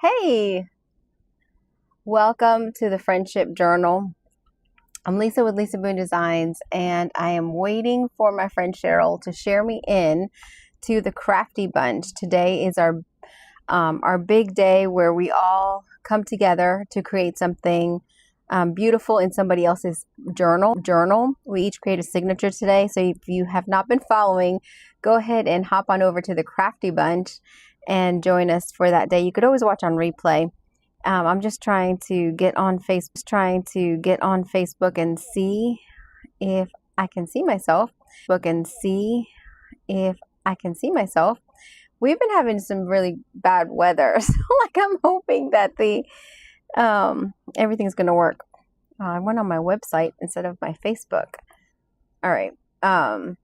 Hey, welcome to the Friendship Journal. I'm Lisa with Lisa Boone Designs, and I am waiting for my friend Cheryl to share me in to the Crafty Bunch. Today is our big day where we all come together to create something beautiful in somebody else's journal. We each create a signature today. So if you have not been following, go ahead and hop on over to the Crafty Bunch and join us for that day. You could always watch on replay. I'm just trying to get on Facebook and see if I can see myself. We've been having some really bad weather, so I'm hoping that the everything's gonna work. I went on my website instead of my Facebook. All right. I'm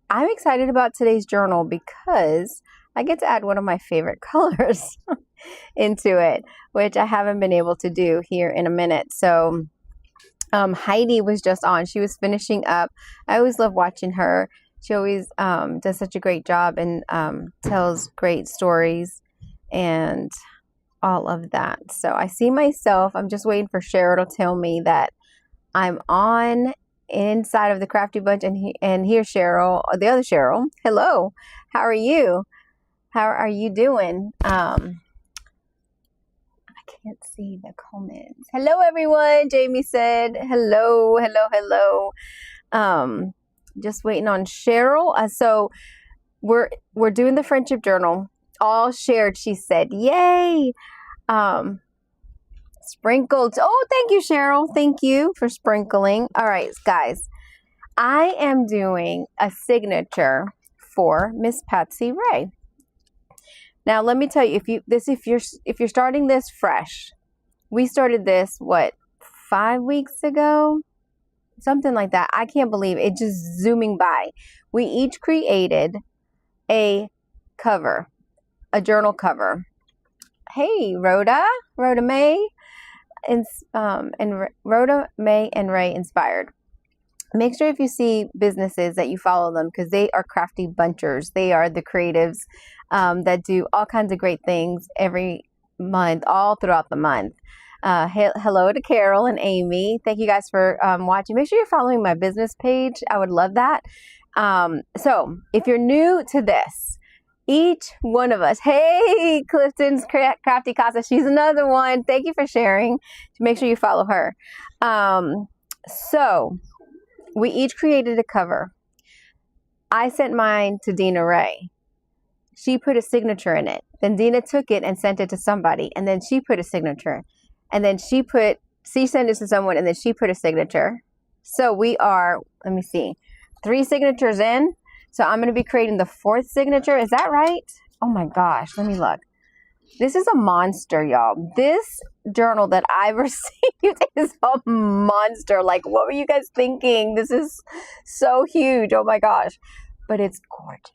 excited about today's journal because I get to add one of my favorite colors into it, which I haven't been able to do here in a minute. So Heidi was just on. She was finishing up. I always love watching her. She always does such a great job and tells great stories and all of that. So I see myself. I'm just waiting for Cheryl to tell me that I'm on inside of the Crafty Bunch, and here's Cheryl, the other Cheryl. Hello, how are you? How are you doing? I can't see the comments. Hello, everyone. Jamie said hello. Just waiting on Cheryl. So we're doing the Friendship Journal. All shared, she said. Yay! Sprinkled. Oh, thank you, Cheryl. Thank you for sprinkling. All right, guys. I am doing a signature for Miss Patsy Ray. Now, let me tell you, if you're starting this fresh, we started this 5 weeks ago, something like that. I can't believe it, just zooming by. We each created a cover, a journal cover. Hey, Rhoda May, and Rhoda May and Ray Inspired. Make sure if you see businesses that you follow them, because they are crafty bunchers. They are the creatives that do all kinds of great things every month, all throughout the month. Hello to Carol and Amy. Thank you guys for watching. Make sure you're following my business page. I would love that. So if you're new to this, each one of us, hey, Clifton's Crafty Casa, she's another one. Thank you for sharing. Make sure you follow her. So we each created a cover. I sent mine to Dina Ray. She put a signature in it. Then Dina took it and sent it to somebody. And then she put a signature. And then she sent it to someone, and then she put a signature. So we are, let me see, 3 signatures in. So I'm going to be creating the 4th signature. Is that right? Oh my gosh, let me look. This is a monster, y'all. This journal that I received is a monster. Like, what were you guys thinking? This is so huge. Oh my gosh. But it's gorgeous.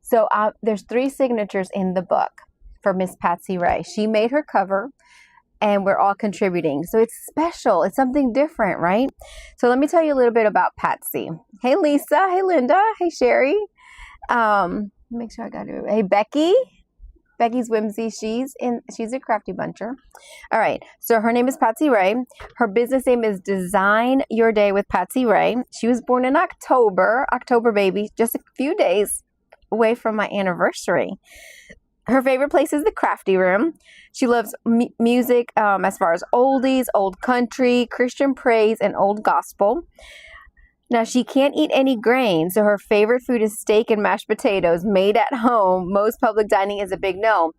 So there's 3 signatures in the book for Miss Patsy Ray. She made her cover, and we're all contributing. So it's special. It's something different, right? So let me tell you a little bit about Patsy. Hey, Lisa. Hey, Linda. Hey, Sherry. Make sure I got it. Hey, Becky's Whimsy. She's a crafty buncher. All right. So her name is Patsy Ray. Her business name is Design Your Day with Patsy Ray. She was born in October baby, just a few days away from my anniversary. Her favorite place is the crafty room. She loves music as far as oldies, old country, Christian praise, and old gospel. Now, she can't eat any grain, so her favorite food is steak and mashed potatoes made at home. Most public dining is a big no.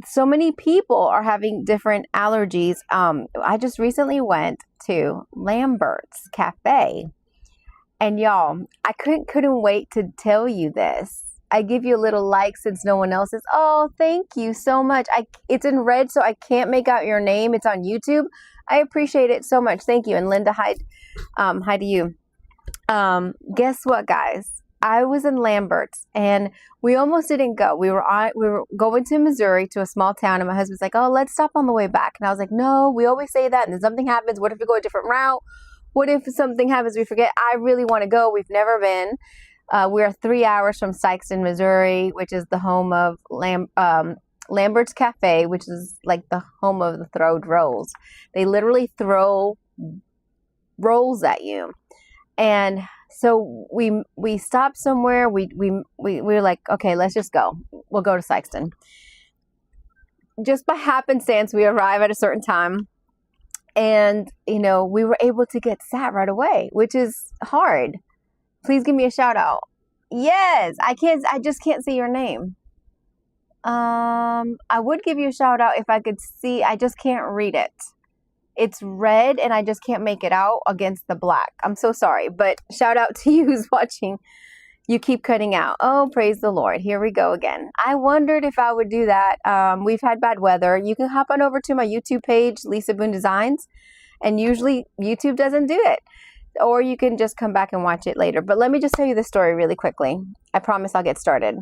So many people are having different allergies. I just recently went to Lambert's Cafe, and y'all, I couldn't wait to tell you this. I give you a little like since no one else is. Oh, thank you so much. It's in red, so I can't make out your name. It's on YouTube. I appreciate it so much. Thank you. And Linda, hi to you. Guess what, guys? I was in Lambert's, and we almost didn't go. We were going to Missouri, to a small town, and my husband's like, "Oh, let's stop on the way back." And I was like, "No, we always say that, and then something happens. What if we go a different route? What if something happens we forget? I really want to go. We've never been." We're 3 hours from Sikeston, Missouri, which is the home of Lambert's Cafe, which is like the home of the throwed rolls. They literally throw rolls at you. And so we stopped somewhere. We were like, okay, let's just go. We'll go to Sykeston. Just by happenstance, we arrive at a certain time. And, you know, we were able to get sat right away, which is hard. Please give me a shout out. Yes, I just can't see your name. I would give you a shout out if I could see. I just can't read it. It's red and I just can't make it out against the black. I'm so sorry, but shout out to you who's watching. You keep cutting out. Oh, praise the Lord. Here we go again. I wondered if I would do that. We've had bad weather. You can hop on over to my YouTube page, Lisa Boone Designs, and usually YouTube doesn't do it. Or you can just come back and watch it later. But let me just tell you the story really quickly. I promise I'll get started.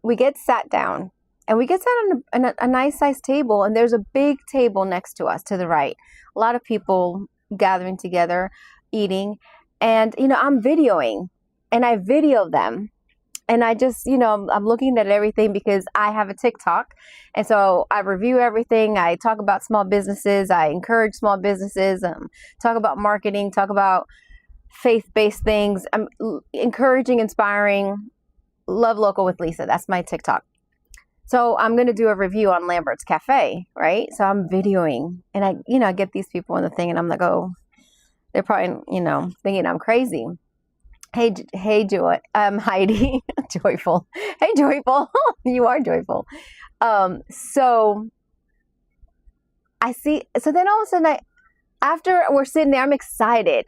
We get sat down. And we get sat on a nice sized table, and there's a big table next to us to the right. A lot of people gathering together, eating. And, you know, I'm videoing, and I video them. And I just, you know, I'm looking at everything because I have a TikTok. And so I review everything. I talk about small businesses. I encourage small businesses, talk about marketing, talk about faith-based things. I'm encouraging, inspiring, love local with Lisa. That's my TikTok. So I'm going to do a review on Lambert's Cafe, right? So I'm videoing, and I get these people in the thing, and I'm like, oh, they're probably, you know, thinking I'm crazy. Hey, Joy, Heidi, joyful. Hey, joyful. You are joyful. So I see, so then all of a sudden after we're sitting there, I'm excited.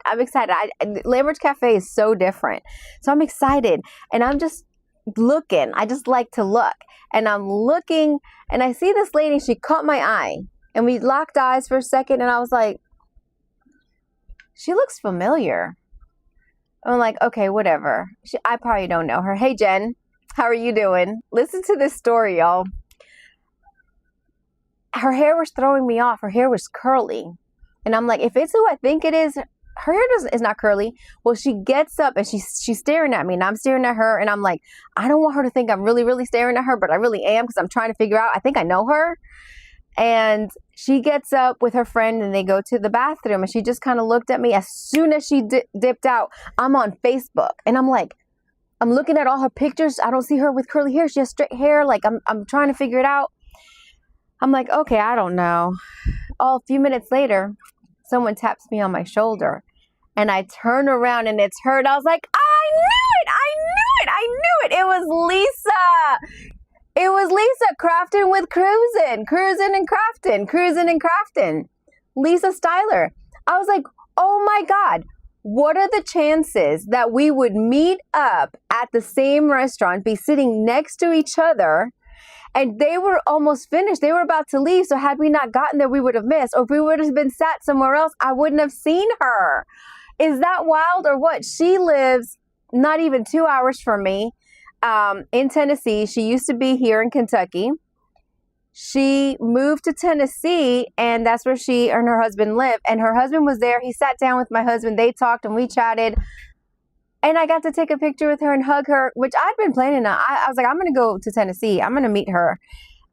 Lambert's Cafe is so different. So I'm excited, and I'm just looking. I just like to look. And I'm looking, and I see this lady. She caught my eye, and we locked eyes for a second, and I was like, she looks familiar. I'm like, okay, whatever. I probably don't know her. Hey, Jen, how are you doing? Listen to this story, y'all. Her hair was throwing me off. Her hair was curly. And I'm like, if it's who I think it is, her hair is not curly. Well, she gets up and she's staring at me, and I'm staring at her, and I'm like, I don't want her to think I'm really, really staring at her, but I really am, because I'm trying to figure out, I think I know her. And she gets up with her friend, and they go to the bathroom, and she just kind of looked at me. As soon as she dipped out, I'm on Facebook, and I'm like, I'm looking at all her pictures. I don't see her with curly hair. She has straight hair. Like, I'm trying to figure it out. I'm like, okay, I don't know. A few minutes later, someone taps me on my shoulder, and I turn around, and it's her. And I was like, I knew it. It was Lisa. It was Lisa, crafting with cruising and crafting. Lisa Styler. I was like, oh my God, what are the chances that we would meet up at the same restaurant, be sitting next to each other? And they were almost finished. They were about to leave. So had we not gotten there, we would have missed. Or if we would have been sat somewhere else, I wouldn't have seen her. Is that wild or what? She lives not even 2 hours from me in Tennessee. She used to be here in Kentucky. She moved to Tennessee, and that's where she and her husband live. And her husband was there. He sat down with my husband. They talked and we chatted. And I got to take a picture with her and hug her, which I'd been planning on. I was like, I'm going to go to Tennessee. I'm going to meet her.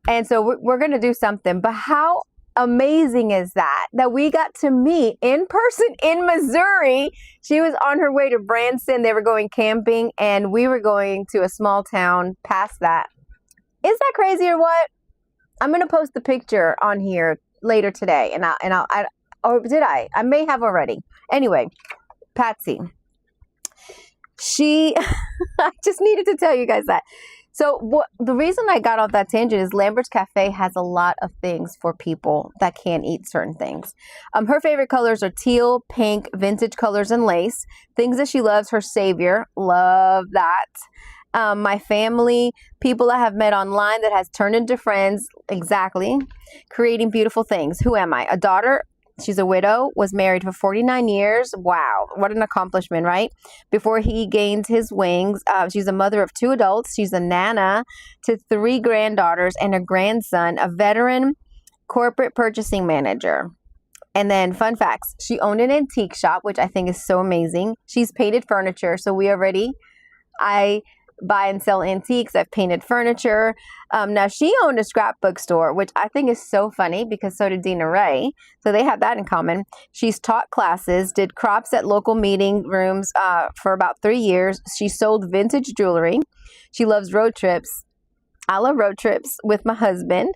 And so we're going to do something. But how amazing is that we got to meet in person in Missouri? She was on her way to Branson. They were going camping, and we were going to a small town past that. Is that crazy or what? I'm going to post the picture on here later today. Or did I? I may have already. Anyway, Patsy. I just needed to tell you guys that. So the reason I got off that tangent is Lambert's Cafe has a lot of things for people that can't eat certain things. Her favorite colors are teal, pink, vintage colors, and lace. Things that she loves, her savior, love that. My family, people I have met online that has turned into friends, exactly, creating beautiful things. Who am I? A daughter. She's a widow, was married for 49 years. Wow, what an accomplishment, right? Before he gained his wings, she's a mother of 2 adults. She's a nana to 3 granddaughters and a grandson, a veteran corporate purchasing manager. And then fun facts, she owned an antique shop, which I think is so amazing. She's painted furniture, so I buy and sell antiques. I've painted furniture. Now, she owned a scrapbook store, which I think is so funny because so did Dina Ray. So they have that in common. She's taught classes, did crops at local meeting rooms for about 3 years. She sold vintage jewelry. She loves road trips. I love road trips with my husband.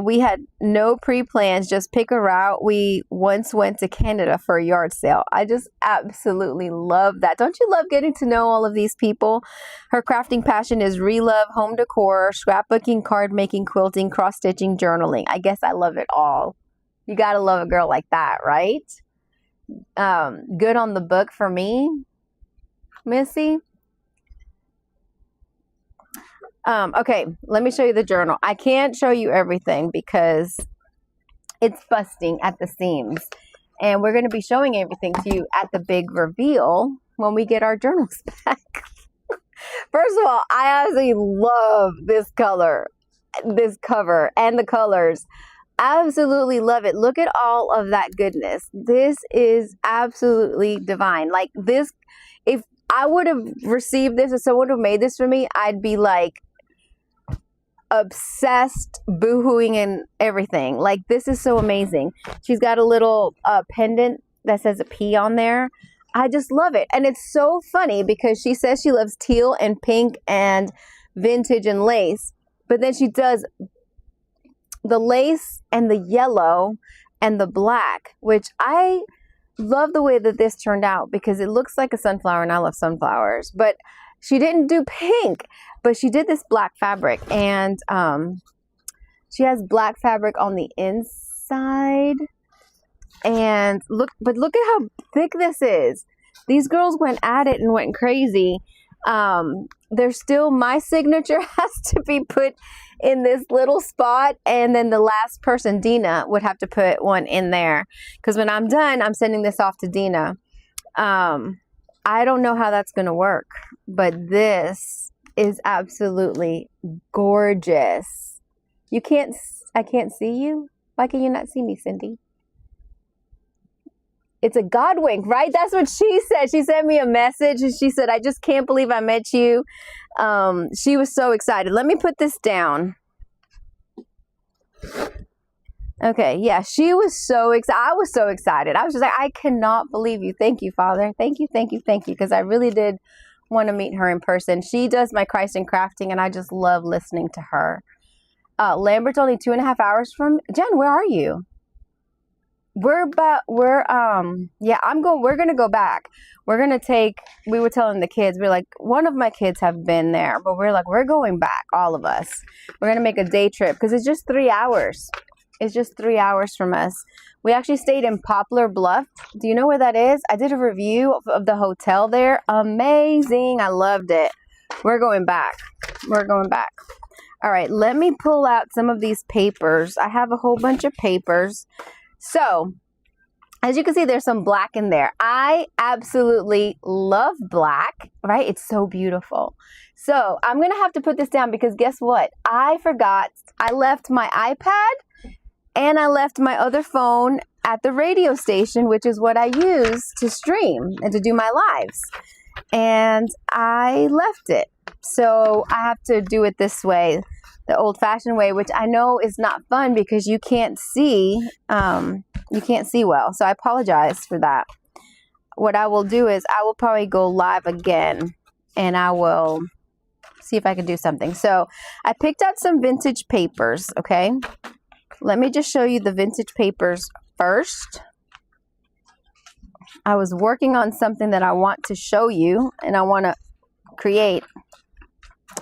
We had no pre-plans, just pick a route. We once went to Canada for a yard sale. I just absolutely love that. Don't you love getting to know all of these people? Her crafting passion is relove, home decor, scrapbooking, card making, quilting, cross-stitching, journaling. I guess I love it all. You got to love a girl like that, right? Good on the book for me, Missy. Okay, let me show you the journal. I can't show you everything because it's busting at the seams. And we're going to be showing everything to you at the big reveal when we get our journals back. First of all, I absolutely love this color, this cover, and the colors. Absolutely love it. Look at all of that goodness. This is absolutely divine. Like this, if I would have received this, if someone would have made this for me, I'd be like, obsessed, boohooing and everything. Like, this is so amazing. She's got a little pendant that says a P on there. I just love it. And it's so funny because she says she loves teal and pink and vintage and lace, but then she does the lace and the yellow and the black, which I love the way that this turned out because it looks like a sunflower and I love sunflowers. But she didn't do pink, but she did this black fabric, and she has black fabric on the inside. And look at how thick this is. These girls went at it and went crazy. There's still, my signature has to be put in this little spot, and then the last person, Dina, would have to put one in there. Because when I'm done, I'm sending this off to Dina. I don't know how that's going to work, but this is absolutely gorgeous. I can't see you. Why can you not see me, Cindy? It's a God wink, right? That's what she said. She sent me a message and she said, I just can't believe I met you. She was so excited. Let me put this down. Okay, yeah, she was so excited. I was so excited. I was just like, I cannot believe you. Thank you, Father. Thank you, thank you, thank you. Because I really did want to meet her in person. She does my Christ in Crafting, and I just love listening to her. Lambert's only 2.5 hours from Jen. Where are you? We're going to go back. We were telling the kids, we're like, one of my kids have been there, but we're like, we're going back, all of us. We're going to make a day trip because it's just 3 hours. It's just 3 hours from us. We actually stayed in Poplar Bluff. Do you know where that is? I did a review of the hotel there. Amazing. I loved it. We're going back. We're going back. All right, let me pull out some of these papers. I have a whole bunch of papers. So, as you can see, there's some black in there. I absolutely love black, right? It's so beautiful. So, I'm going to have to put this down because guess what? I forgot. I left my iPad and I left my other phone at the radio station, which is what I use to stream and to do my lives. And I left it. So, I have to do it this way, the old-fashioned way, which I know is not fun because you can't see well. So I apologize for that. What I will do is I will probably go live again and I will see if I can do something. So I picked out some vintage papers, okay? Let me just show you the vintage papers first. I was working on something that I want to show you and I want to create.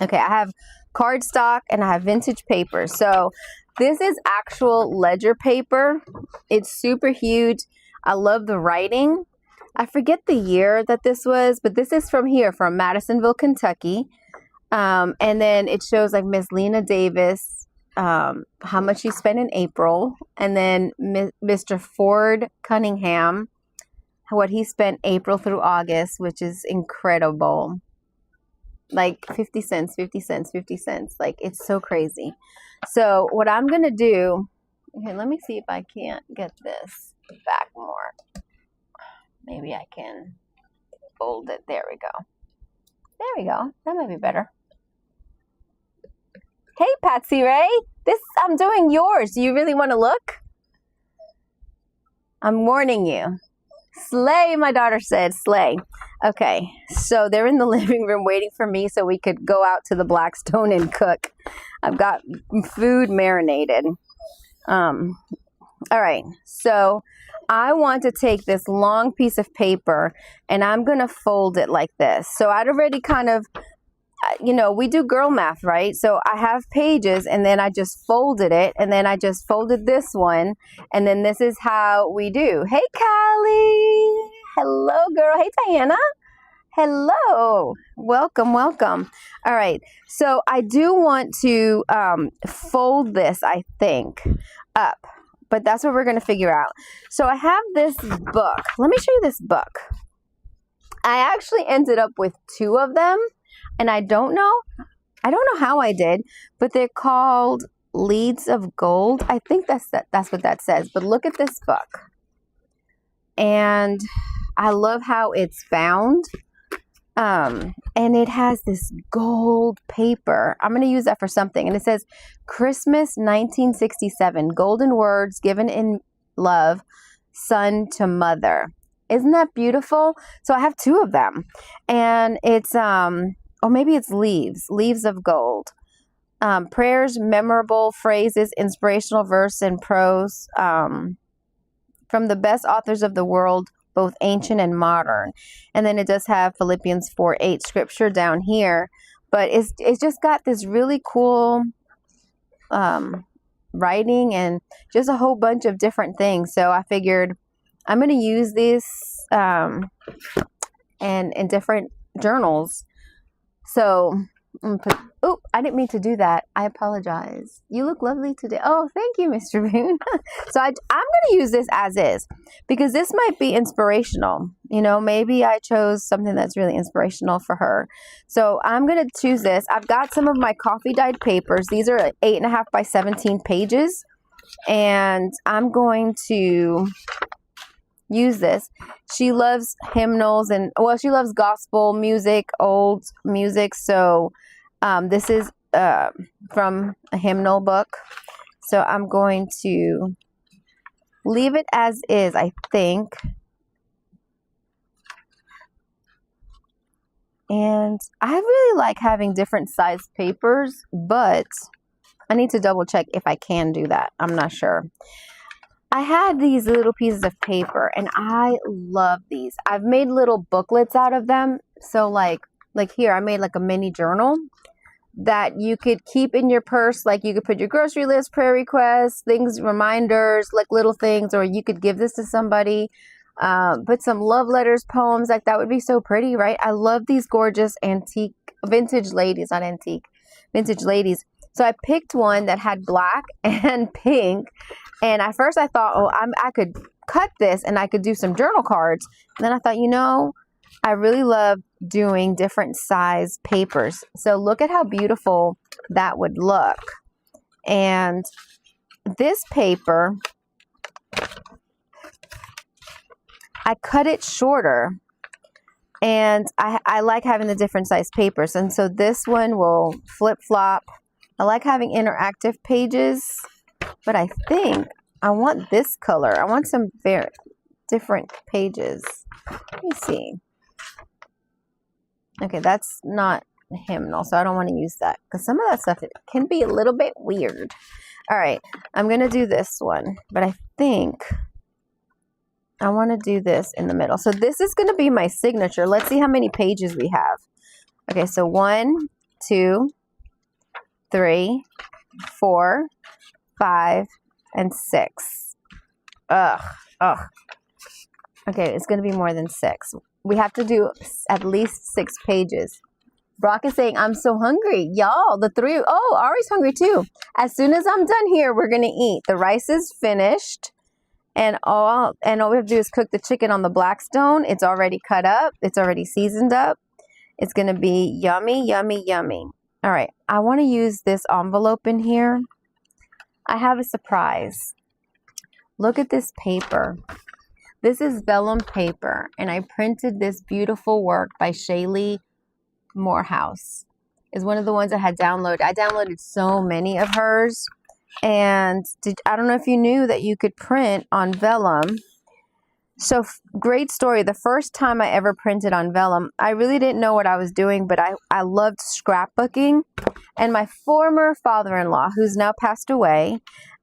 Okay, I have cardstock and I have vintage paper. So this is actual ledger paper. It's super huge. I love the writing. I forget the year that this was, but this is from Madisonville, Kentucky. And then it shows like Miss Lena Davis, how much she spent in April. And then Mr. Ford Cunningham, what he spent April through August, which is incredible. Like 50 cents, 50 cents, 50 cents. Like, it's so crazy. So what I'm going to do, okay, let me see if I can't get this back more. Maybe I can fold it. There we go. There we go. That might be better. Hey, Patsy Ray. I'm doing yours. Do you really want to look? I'm warning you. Slay, my daughter said. Slay. Okay, so they're in the living room waiting for me so we could go out to the Blackstone and cook. I've got food marinated. All right, so I want to take this long piece of paper and I'm going to fold it like this. So I'd already kind of, we do girl math, right? So I have pages and then I just folded it and then I just folded this one. And then this is how we do. Hey, Callie. Hello, girl. Hey, Diana. Hello. Welcome, welcome. All right. So I do want to fold this, I think, up. But that's what we're going to figure out. So I have this book. Let me show you this book. I actually ended up with 2 of them. And I don't know how I did, but they're called Leads of Gold. I think that's what that says. But look at this book. And I love how it's bound. And it has this gold paper. I'm going to use that for something. And it says Christmas 1967, golden words given in love, son to mother. Isn't that beautiful? So I have 2 of them. And it's, or maybe it's leaves of gold. Prayers, memorable phrases, inspirational verse and prose from the best authors of the world, both ancient and modern. And then it does have Philippians 4:8 scripture down here. But it's just got this really cool writing and just a whole bunch of different things. So I figured I'm going to use this and in different journals. So, oh, I didn't mean to do that. I apologize. You look lovely today. Oh, thank you, Mr. Boone. So I'm going to use this as is because this might be inspirational. Maybe I chose something that's really inspirational for her. So I'm going to choose this. I've got some of my coffee dyed papers. These are 8.5 by 17 pages. And I'm going to use this. She loves hymnals and she loves gospel music, old music. So this is from a hymnal book. So I'm going to leave it as is, I think. And I really like having different size papers, but I need to double check if I can do that. I'm not sure. I had these little pieces of paper and I love these. I've made little booklets out of them. So like here, I made like a mini journal that you could keep in your purse. Like you could put your grocery list, prayer requests, things, reminders, like little things, or you could give this to somebody. Put some love letters, poems, like that would be so pretty, right? I love these gorgeous vintage ladies. So I picked one that had black and pink. And at first I thought, I could cut this and I could do some journal cards. And then I thought, I really love doing different size papers. So look at how beautiful that would look. And this paper, I cut it shorter. And I like having the different size papers. And so this one will flip flop. I like having interactive pages. But I think I want this color. I want some very different pages. Let me see. Okay, that's not hymnal, so I don't want to use that. Because some of that stuff, it can be a little bit weird. All right, I'm going to do this one. But I think I want to do this in the middle. So this is going to be my signature. Let's see how many pages we have. Okay, so 1, 2, 3, 4, 5, and 6. Ugh. Okay, it's going to be more than 6. We have to do at least 6 pages. Brock is saying, I'm so hungry. Y'all, Ari's hungry too. As soon as I'm done here, we're going to eat. The rice is finished. And all we have to do is cook the chicken on the Blackstone. It's already cut up. It's already seasoned up. It's going to be yummy, yummy, yummy. All right, I want to use this envelope in here. I have a surprise. Look at this paper. This is vellum paper, and I printed this beautiful work by Shaylee Morehouse is one of the ones I had downloaded. I downloaded so many of hers. And I don't know if you knew that you could print on vellum. So great story. The first time I ever printed on vellum, I really didn't know what I was doing, but I loved scrapbooking. And my former father-in-law, who's now passed away,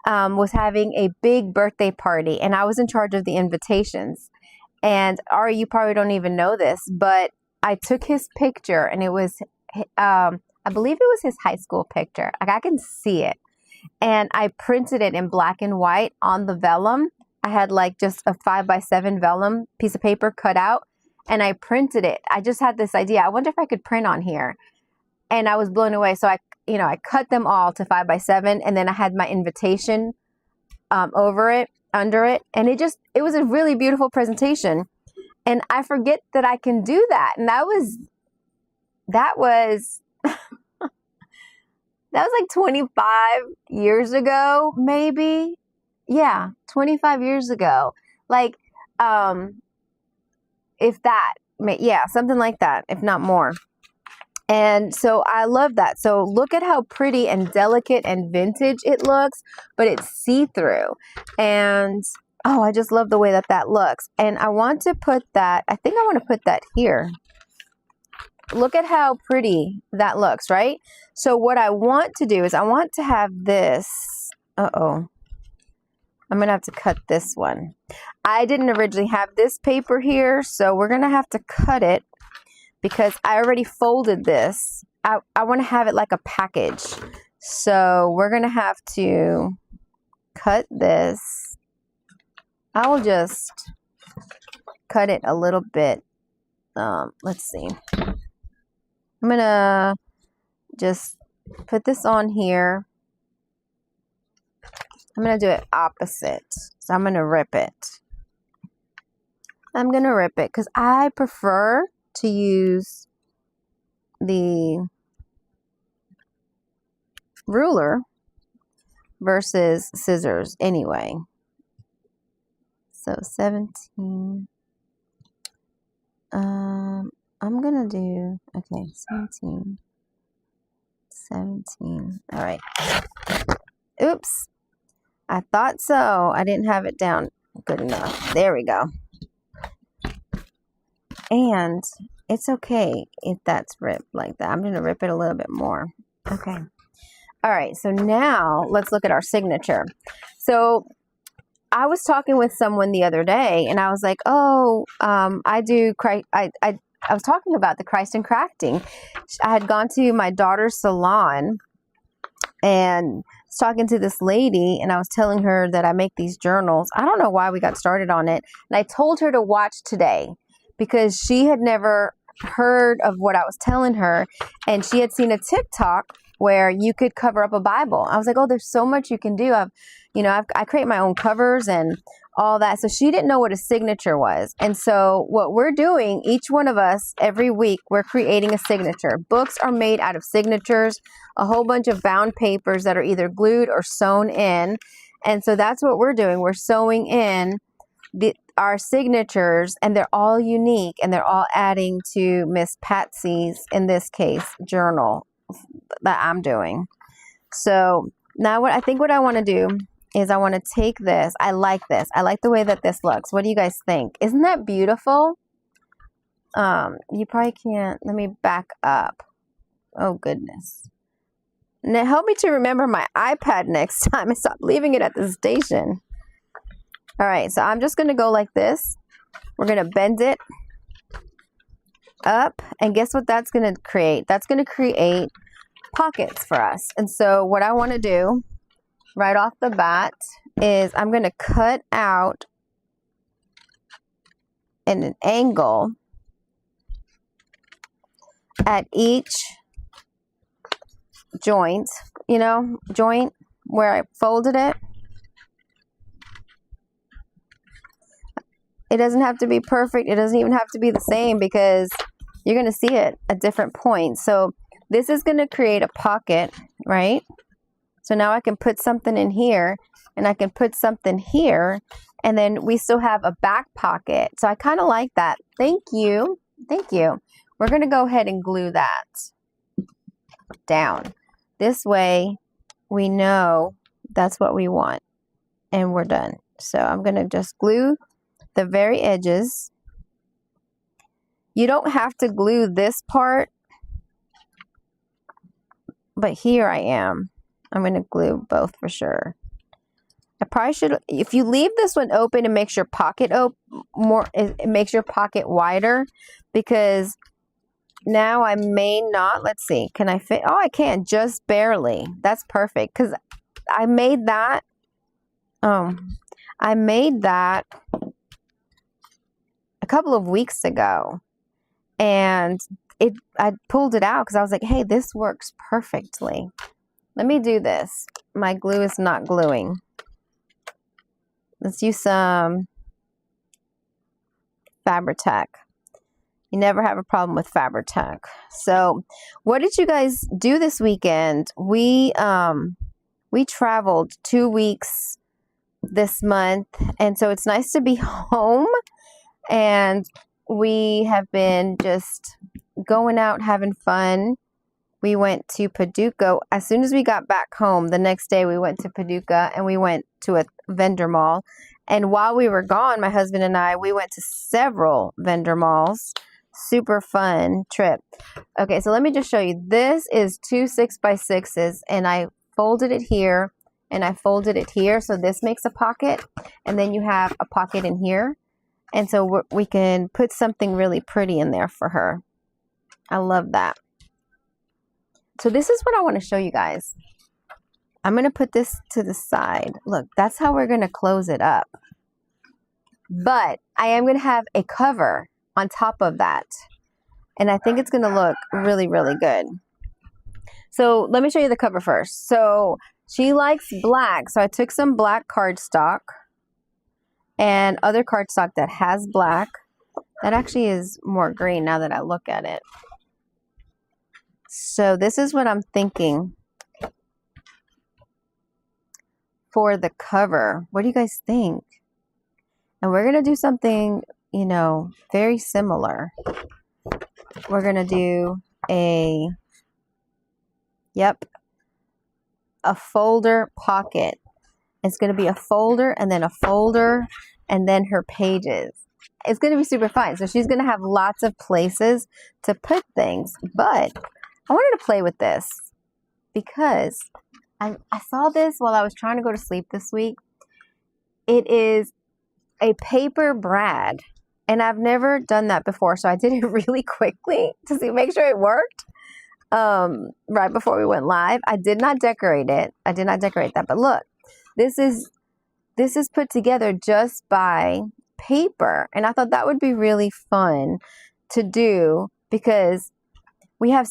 was having a big birthday party, and I was in charge of the invitations. And Ari, you probably don't even know this, but I took his picture, and it was, I believe it was his high school picture. Like, I can see it. And I printed it in black and white on the vellum. I had like just a 5x7 vellum piece of paper cut out, and I printed it. I just had this idea. I wonder if I could print on here. And I was blown away. So I cut them all to 5x7, and then I had my invitation under it. And it was a really beautiful presentation. And I forget that I can do that. And that was like 25 years ago, maybe. Yeah, 25 years ago. Like, if that, yeah, something like that, if not more. And so I love that. So look at how pretty and delicate and vintage it looks, but it's see-through. And, oh, I just love the way that looks. And I want to put that, I think I want to put that here. Look at how pretty that looks, right? So what I want to do is I want to have this. Uh-oh. I'm going to have to cut this one. I didn't originally have this paper here, so we're going to have to cut it because I already folded this. I want to have it like a package. So we're going to have to cut this. I will just cut it a little bit. Let's see. I'm going to just put this on here. I'm going to do it opposite. So I'm going to rip it. I'm going to rip it because I prefer to use the ruler versus scissors anyway. So 17. I'm going to do, okay, 17. All right. Oops. I thought so. I didn't have it down good enough. There we go. And it's okay if that's ripped like that. I'm going to rip it a little bit more. Okay. All right. So now let's look at our signature. So I was talking with someone the other day, and I was like, oh, I was talking about the Christ in Crafting. I had gone to my daughter's salon and was talking to this lady, and I was telling her that I make these journals. I don't know why we got started on it. And I told her to watch today because she had never heard of what I was telling her, and she had seen a TikTok where you could cover up a Bible. I was like, oh, there's so much you can do. I create my own covers and all that. So she didn't know what a signature was. And so what we're doing, each one of us, every week, we're creating a signature. Books are made out of signatures, a whole bunch of bound papers that are either glued or sewn in. And so that's what we're doing. We're sewing in our signatures, and they're all unique, and they're all adding to Miss Patsy's, in this case, journal that I'm doing. So now what I want to do is I want to take this. I like this. I like the way that this looks. What do you guys think? Isn't that beautiful? You probably can't. Let me back up. Oh, goodness. Now help me to remember my iPad next time and stop leaving it at the station. All right, so I'm just going to go like this. We're going to bend it up. And guess what that's going to create? That's going to create pockets for us. And so what I want to do right off the bat is I'm going to cut out in an angle at each joint, joint where I folded it. It doesn't have to be perfect. It doesn't even have to be the same because you're going to see it at different points. So this is going to create a pocket, right? So now I can put something in here, and I can put something here, and then we still have a back pocket. So I kind of like that. Thank you. Thank you. we're going to go ahead and glue that down. This way we know that's what we want and we're done. So I'm going to just glue the very edges. You don't have to glue this part, but here I am. I'm going to glue both for sure. I probably should, if you leave this one open, it makes your pocket it makes your pocket wider, because now I may not, let's see, can I fit? Oh, I can, just barely. That's perfect, because I made that, a couple of weeks ago, and I pulled it out because I was like, hey, this works perfectly. Let me do this. My glue is not gluing. Let's use some Fabri-Tac. You never have a problem with Fabri-Tac. So what did you guys do this weekend? We traveled 2 weeks this month, and so it's nice to be home, and we have been just going out having fun. We went to Paducah. As soon as we got back home, the next day we went to Paducah and we went to a vendor mall. And while we were gone, my husband and I, we went to several vendor malls. Super fun trip. Okay, so let me just show you. This is 2 6x6s, and I folded it here and I folded it here. So this makes a pocket, and then you have a pocket in here. And so we can put something really pretty in there for her. I love that. So this is what I want to show you guys. I'm going to put this to the side. Look, that's how we're going to close it up. But I am going to have a cover on top of that. And I think it's going to look really, really good. So let me show you the cover first. So she likes black. So I took some black cardstock and other cardstock that has black. That actually is more green now that I look at it. So this is what I'm thinking for the cover. What do you guys think? And we're going to do something, you know, very similar. We're going to do a folder pocket. It's going to be a folder and then a folder and then her pages. It's going to be super fun. So she's going to have lots of places to put things, but I wanted to play with this because I saw this while I was trying to go to sleep this week. It is a paper brad, and I've never done that before, so I did it really quickly to make sure it worked right before we went live. I did not decorate it. I did not decorate that, but look, this is put together just by paper, and I thought that would be really fun to do because we have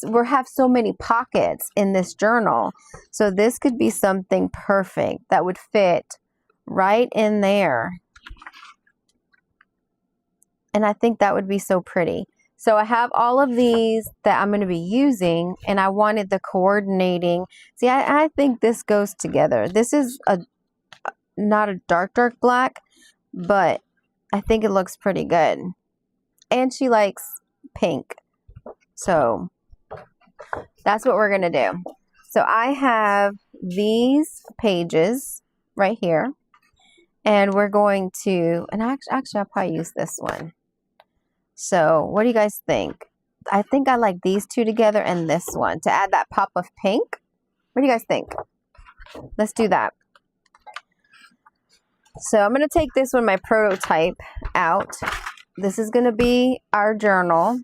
so many pockets in this journal. So this could be something perfect that would fit right in there. And I think that would be so pretty. So I have all of these that I'm going to be using, and I wanted the coordinating. See, I think this goes together. This is not a dark black, but I think it looks pretty good. And she likes pink. So that's what we're going to do. So I have these pages right here, and we're going to, and actually I'll probably use this one. So what do you guys think? I think I like these two together and this one to add that pop of pink. What do you guys think? Let's do that. So I'm going to take this one, my prototype, out. This is going to be our journal.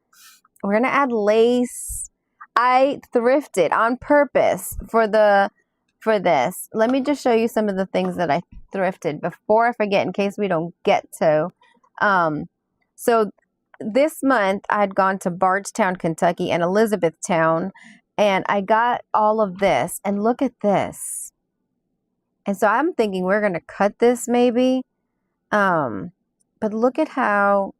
We're going to add lace. I thrifted on purpose for this. Let me just show you some of the things that I thrifted before I forget, in case we don't get to. So this month I had gone to Bardstown, Kentucky and Elizabethtown, and I got all of this, and look at this. And so I'm thinking we're going to cut this maybe. But look at how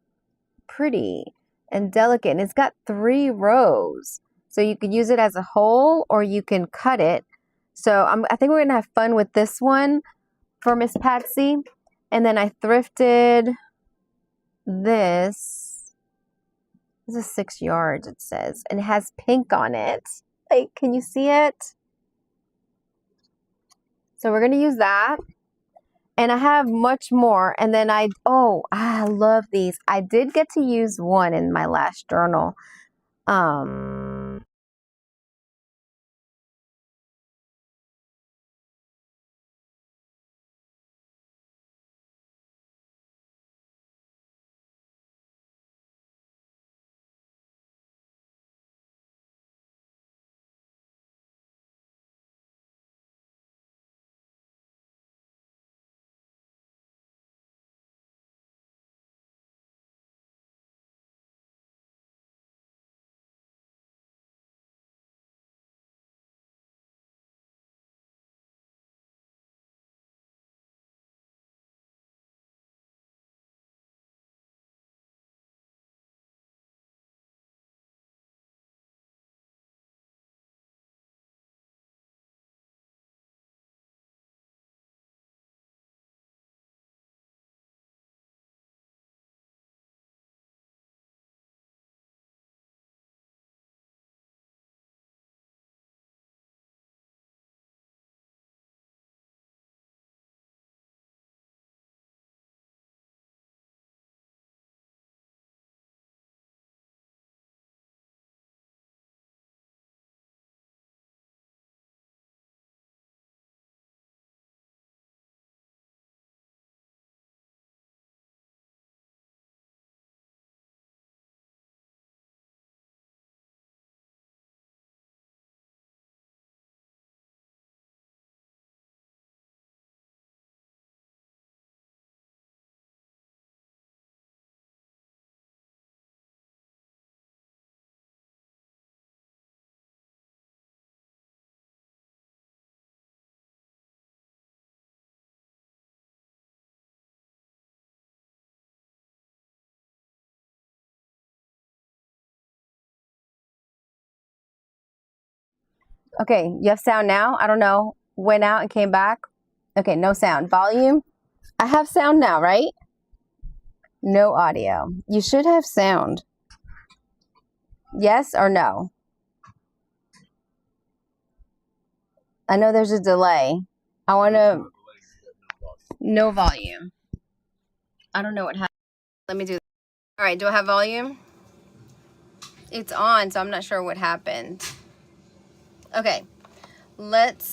pretty and delicate. And it's got 3 rows. So you could use it as a whole or you can cut it. So I think we're going to have fun with this one for Miss Patsy. And then I thrifted this. This is 6 yards, it says. And it has pink on it. Like, can you see it? So we're going to use that. And I have much more. And then I love these. I did get to use one in my last journal. Okay, you have sound now? I don't know. Went out and came back. Okay, no sound. Volume? I have sound now, right? No audio. You should have sound. Yes or no? I know there's a delay. I want to... No volume. I don't know what happened. Let me do that. All right, do I have volume? It's on, so I'm not sure what happened. Okay, let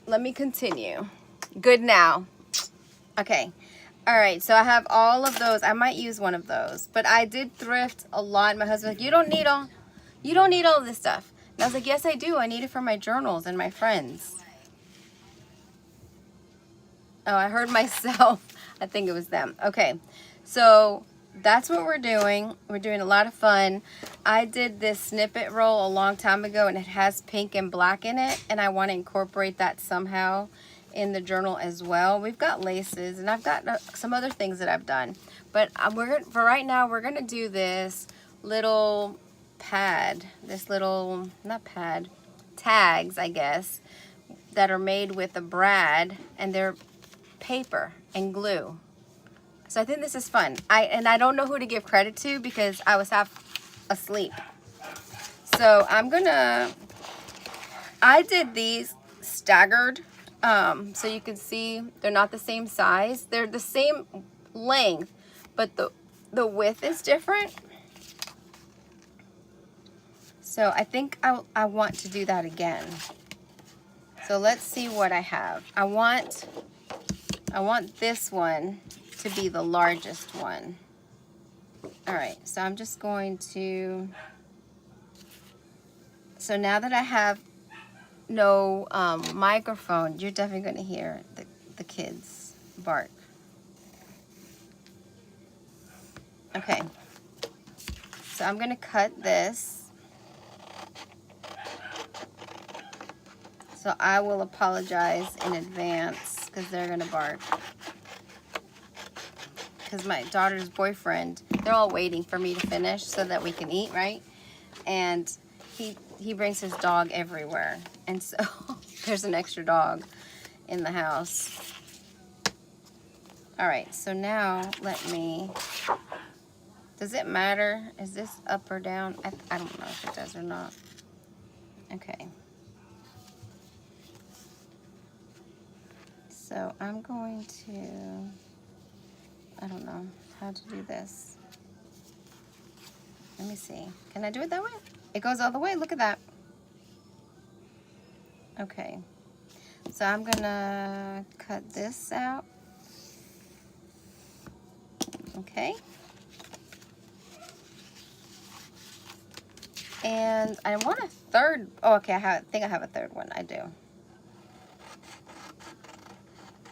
me continue. Good now. Okay. All right, so I have all of those. I might use one of those, but I did thrift a lot. My husband's like, you don't need all this stuff. And I was like, yes, I do. I need it for my journals and my friends. Oh, I heard myself. I think it was them. Okay, so that's what we're doing. We're doing a lot of fun. I did this snippet roll a long time ago, and it has pink and black in it, and I want to incorporate that somehow in the journal as well. We've got laces, and I've got some other things that I've done. But for right now, we're going to do this little pad, not pad, tags, I guess, that are made with a brad, and they're paper and glue. So I think this is fun. I don't know who to give credit to because I was half asleep. So I did these staggered, so you can see they're not the same size. They're the same length, but the width is different. So I think I want to do that again. So let's see what I have. I want this one to be the largest one. All right, so I'm just going to, so now that I have no microphone, you're definitely going to hear the kids bark. Okay, so I'm going to cut this. So I will apologize in advance because they're going to bark. Because my daughter's boyfriend, they're all waiting for me to finish so that we can eat, right? And he brings his dog everywhere. And so there's an extra dog in the house. All right, so now let me Does it matter? Is this up or down? I don't know if it does or not. Okay. So I'm going to, I don't know how to do this. Let me see. Can I do it that way? It goes all the way. Look at that. Okay. So I'm gonna cut this out. Okay. And I want a third. Oh, okay. I think I have a third one. I do.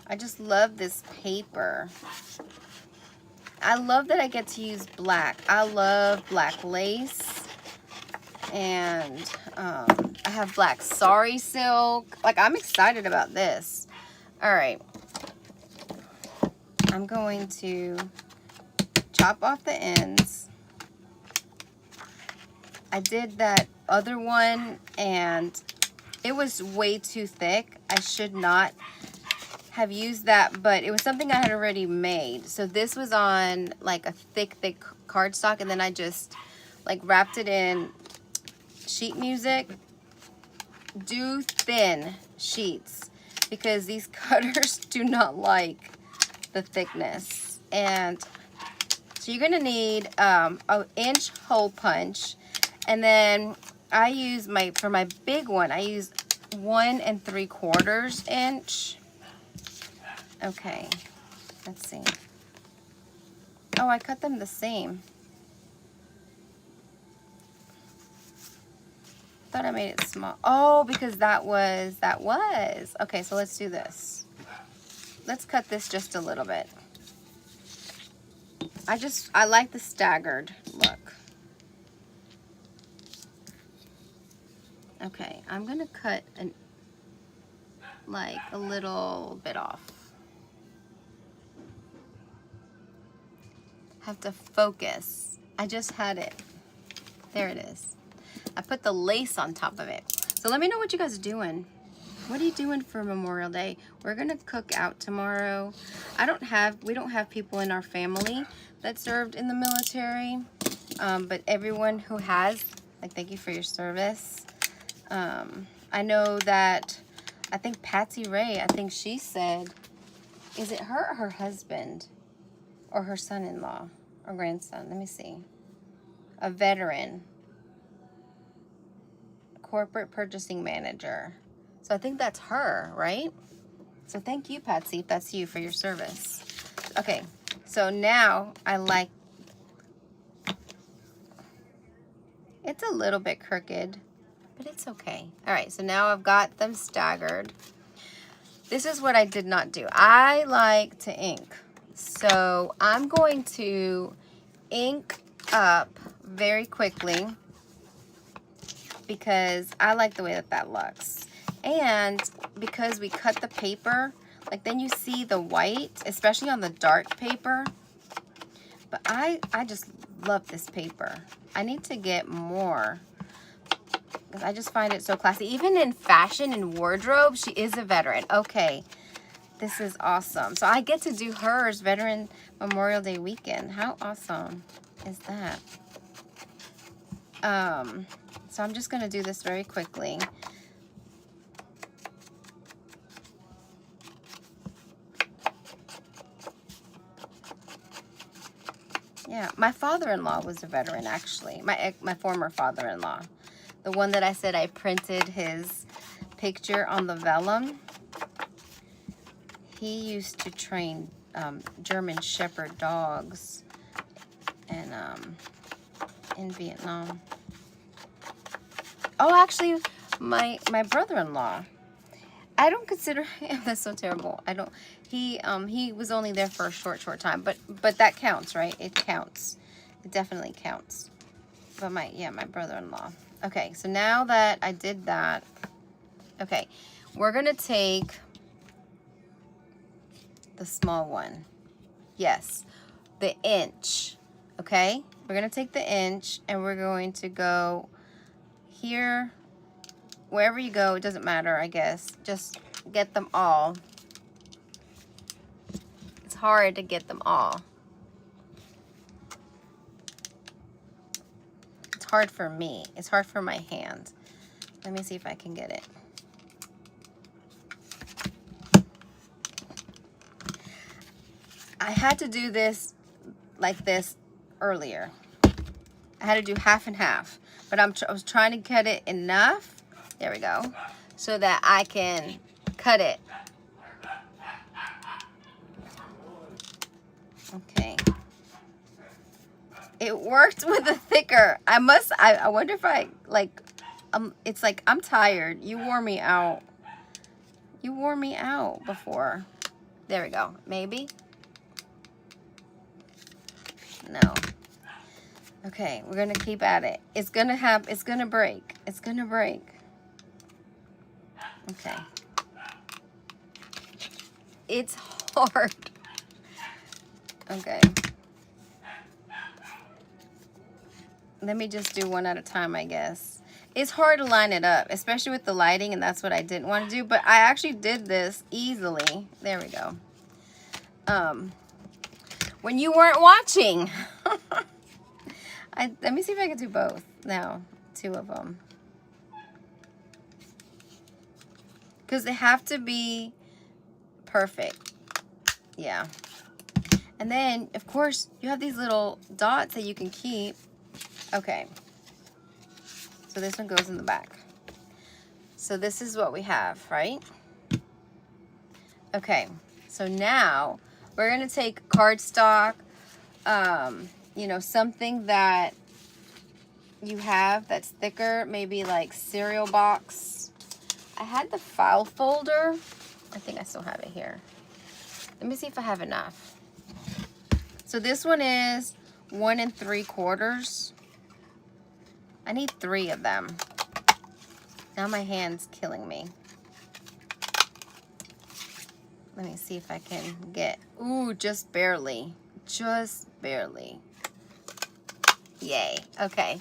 I just love this paper. I love that I get to use black. I love black lace. And I have black sari silk. Like, I'm excited about this. All right. I'm going to chop off the ends. I did that other one and it was way too thick. I should not have used that, but it was something I had already made. So this was on like a thick cardstock, and then I just like wrapped it in sheet music. Do thin sheets because these cutters do not like the thickness. And so you're gonna need an inch hole punch, and then I use for my big one, I use 1 3/4 inch. Okay, let's see. Oh, I cut them the same. Thought I made it small. Oh, because that was. Okay, so let's do this. Let's cut this just a little bit. I like the staggered look. Okay, I'm gonna cut like a little bit off. Have to focus. I just had it. There it is. I put the lace on top of it. So let me know what you guys are doing. What are you doing for Memorial Day? We're gonna cook out tomorrow. We don't have people in our family that served in the military, but everyone who has, like, thank you for your service. I know that, I think Patsy Ray, I think she said, is it her or her husband? Or her son-in-law or grandson? Let me see. A veteran. Corporate purchasing manager. So I think that's her, right? So thank you, Patsy, if that's you, for your service. Okay, so now I like, it's a little bit crooked, but it's okay. All right, so now I've got them staggered. This is what I did not do. I like to ink. So I'm going to ink up very quickly because I like the way that looks. And because we cut the paper, like, then you see the white, especially on the dark paper. But I just love this paper. I need to get more because I just find it so classy. Even in fashion and wardrobe, she is a veteran. Okay, this is awesome. So I get to do hers Veteran Memorial Day weekend. How awesome is that? So I'm just gonna do this very quickly. Yeah, my father-in-law was a veteran, actually. My former father-in-law. The one that I said I printed his picture on the vellum. He used to train German Shepherd dogs and in Vietnam. Oh, actually, my brother-in-law. I don't consider him, that's so terrible. I don't, he was only there for a short time, but that counts, right? It counts. It definitely counts. But my brother-in-law. Okay, so now that I did that, okay, we're gonna take the small one. Yes, the inch, okay? We're gonna take the inch and we're going to go here. Wherever you go, it doesn't matter, I guess. Just get them all. It's hard to get them all. hard for me. It's hard for my hand. Let me see if I can get it. I had to do this like this earlier. I had to do half and half, but I was trying to cut it enough. There we go. So that I can cut it. Okay. It worked with the thicker. I wonder if it's like, I'm tired. You wore me out. You wore me out before. There we go. Maybe. No. Okay, we're gonna keep at it. It's gonna break. It's gonna break. Okay. It's hard. Okay. Let me just do one at a time, I guess. It's hard to line it up, especially with the lighting, and that's what I didn't want to do, but I actually did this easily. There we go. When you weren't watching. Let me see if I can do both now, 2 of them. Because they have to be perfect. Yeah. And then, of course, you have these little dots that you can keep. Okay. So this one goes in the back. So this is what we have, right? Okay. So now we're going to take cardstock, you know, something that you have that's thicker, maybe like cereal box. I had the file folder. I think I still have it here. Let me see if I have enough. So this one is 1 3/4. I need 3 of them. Now my hand's killing me. Let me see if I can get, ooh, just barely. Just barely. Yay. Okay.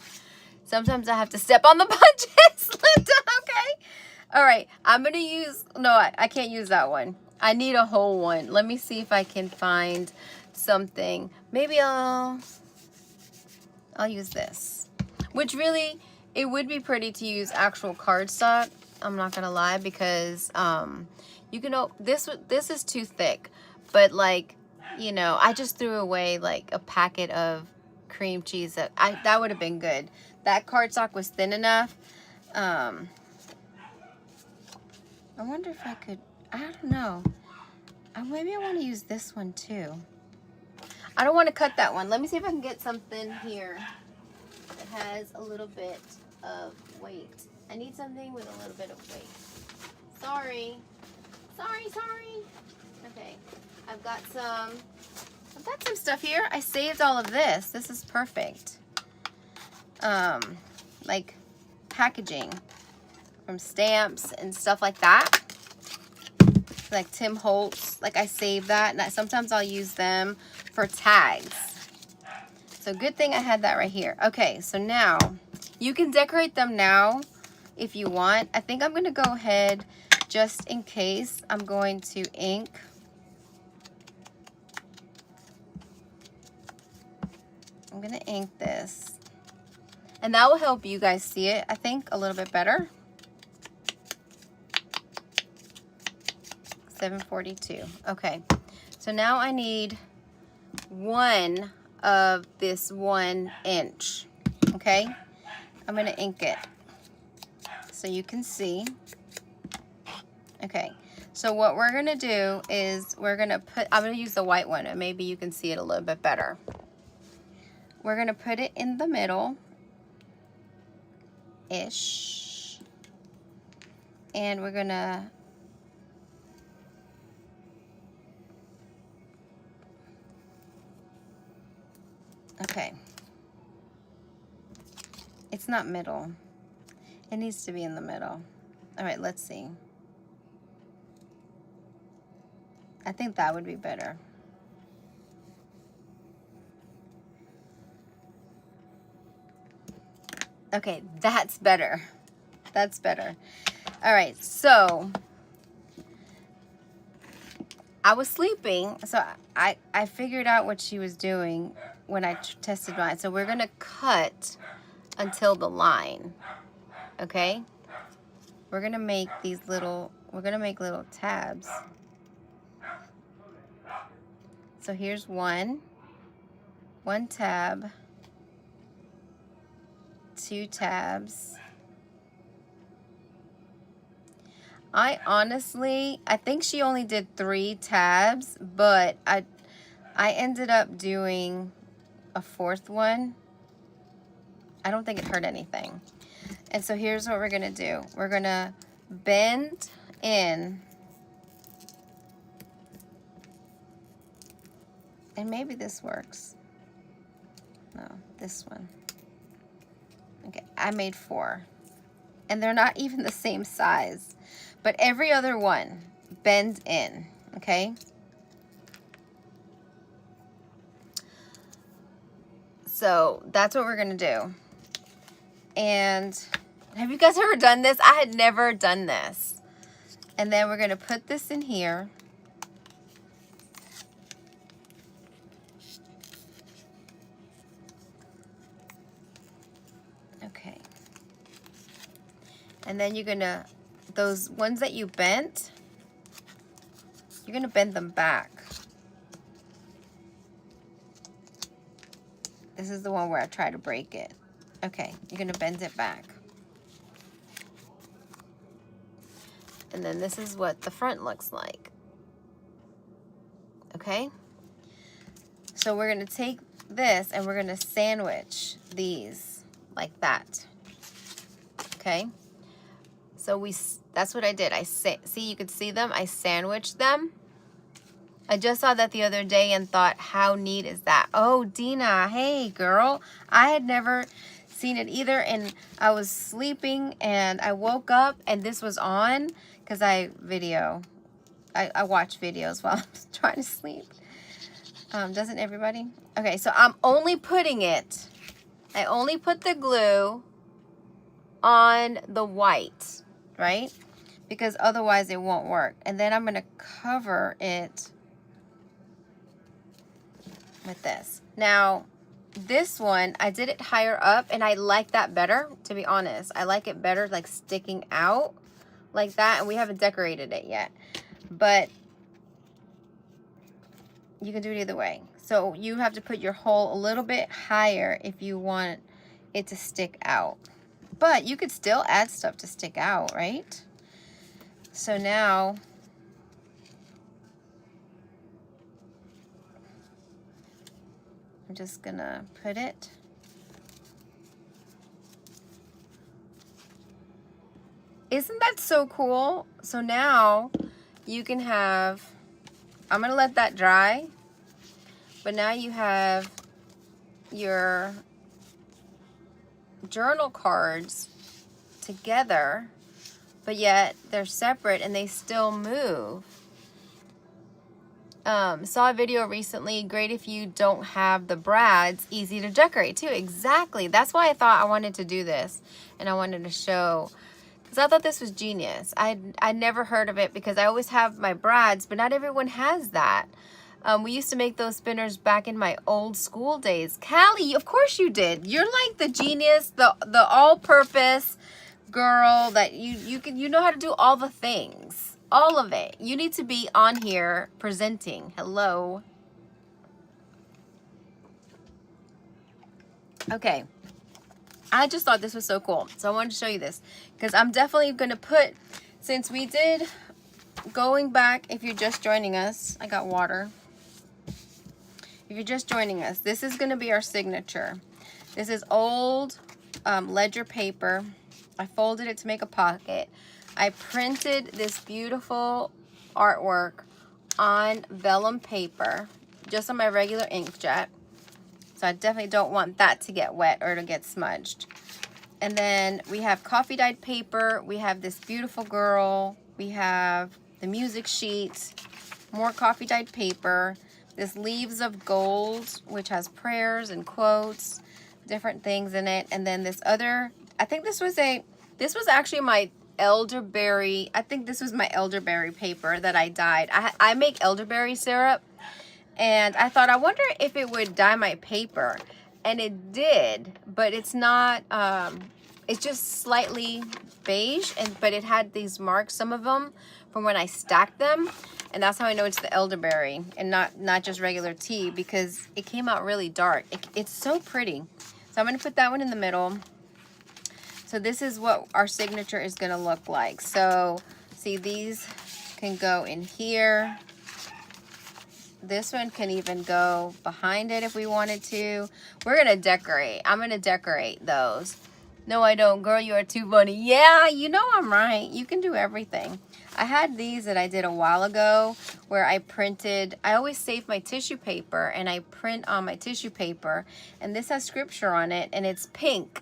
Sometimes I have to step on the punches, Linda. Okay. All right. I'm going to use, no, I can't use that one. I need a whole one. Let me see if I can find something. Maybe I'll use this. Which really, it would be pretty to use actual cardstock. I'm not going to lie, because you can, this is too thick. But like, you know, I just threw away like a packet of cream cheese that would have been good. That cardstock was thin enough. I wonder if I could, I don't know. Maybe I want to use this one too. I don't want to cut that one. Let me see if I can get something here that has a little bit of weight. I need something with a little bit of weight. Sorry. Okay. I've got some stuff here. I saved all of this. This is perfect. Like packaging from stamps and stuff like that. Like Tim Holtz. Like, I save that, and sometimes I'll use them for tags. So good thing I had that right here. Okay, so now you can decorate them now if you want. I think I'm going to go ahead, just in case, I'm going to ink. I'm going to ink this. And that will help you guys see it, I think, a little bit better. 742. Okay, so now I need 1 of this 1 inch. Okay, I'm going to ink it so you can see. Okay, so what we're going to do is we're going to put, I'm going to use the white one, and maybe you can see it a little bit better. We're going to put it in the middle ish, and we're going to okay. It's not middle. It needs to be in the middle. All right, let's see. I think that would be better. Okay, that's better. That's better. All right, so I was sleeping, so I figured out what she was doing when I tested mine. So we're going to cut until the line, okay? We're gonna make little tabs. So here's one tab, 2 tabs. I think she only did 3 tabs, but I ended up doing a 4th one. I don't think it hurt anything. And so here's what we're gonna do. We're gonna bend in, and maybe this works. No, this one. Okay, I made 4. And they're not even the same size. But every other one, bend in, okay? So that's what we're gonna do. And have you guys ever done this? I had never done this. And then we're gonna put this in here. Okay. And then you're gonna, those ones that you bent, you're gonna bend them back. This is the one where I try to break it. Okay, you're gonna bend it back. And then this is what the front looks like. Okay? So we're gonna take this and we're gonna sandwich these like that. Okay? So that's what I did. See, you could see them. I sandwiched them. I just saw that the other day and thought, how neat is that? Oh, Dina, hey, girl. I had never seen it either, and I was sleeping, and I woke up, and this was on, because I watch videos while I'm trying to sleep. Doesn't everybody? Okay, so I'm only putting it, I only put the glue on the white, right? Because otherwise it won't work. And then I'm going to cover it with this. Now, this one, I did it higher up, and I like that better, to be honest. I like it better, like sticking out like that, and we haven't decorated it yet. But you can do it either way. So you have to put your hole a little bit higher if you want it to stick out. But you could still add stuff to stick out, right? So now I'm just gonna put it. Isn't that so cool? So now you can have, I'm gonna let that dry, but now you have your journal cards together, but yet they're separate and they still move. Saw a video recently, great if you don't have the brads, easy to decorate too. Exactly. That's why I thought I wanted to do this, and I wanted to show, because I thought this was genius. I'd never heard of it because I always have my brads, but not everyone has that. We used to make those spinners back in my old school days. Callie, of course you did. You're like the genius, the all-purpose girl that you know how to do all the things. All of it. You need to be on here presenting. Hello. Okay. I just thought this was so cool. So I wanted to show you this because I'm definitely going to put, since we did, going back, if you're just joining us, I got water. If you're just joining us, this is going to be our signature. This is old ledger paper. I folded it to make a pocket. I printed this beautiful artwork on vellum paper, just on my regular inkjet. So I definitely don't want that to get wet or to get smudged. And then we have coffee dyed paper. We have this beautiful girl. We have the music sheet, more coffee dyed paper. This Leaves of Gold, which has prayers and quotes, different things in it. And then this other, I think this was actually my elderberry, I think this was my elderberry paper that I dyed. I make elderberry syrup, and I thought, I wonder if it would dye my paper. And it did, but it's not, it's just slightly beige, but it had these marks, some of them, from when I stacked them. And that's how I know it's the elderberry and not just regular tea, because it came out really dark. It's so pretty. So I'm gonna put that one in the middle. So this is what our signature is gonna look like. So see, these can go in here. This one can even go behind it if we wanted to. We're gonna decorate. I'm gonna decorate those. No, I don't. Girl, you are too funny. Yeah, you know I'm right. You can do everything. I had these that I did a while ago where I printed. I always save my tissue paper and I print on my tissue paper. And this has scripture on it and it's pink.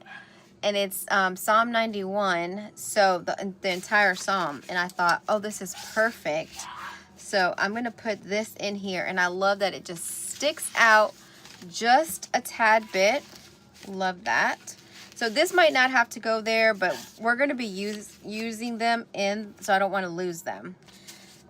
And it's Psalm 91. So the entire Psalm. And I thought, oh, this is perfect. So I'm going to put this in here. And I love that it just sticks out just a tad bit. Love that. So this might not have to go there, but we're going to be using them in, so I don't want to lose them.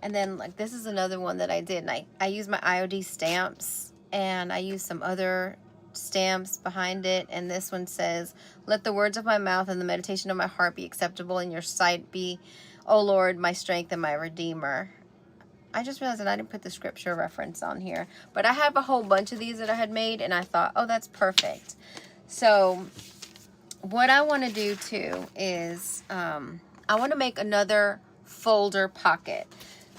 And then like this is another one that I did. And I used my IOD stamps and I used some other stamps behind it. And this one says, let the words of my mouth and the meditation of my heart be acceptable in your sight. Be, O Lord, my strength and my redeemer. I just realized that I didn't put the scripture reference on here. But I have a whole bunch of these that I had made and I thought, oh, that's perfect. So what I want to do too is I want to make another folder pocket.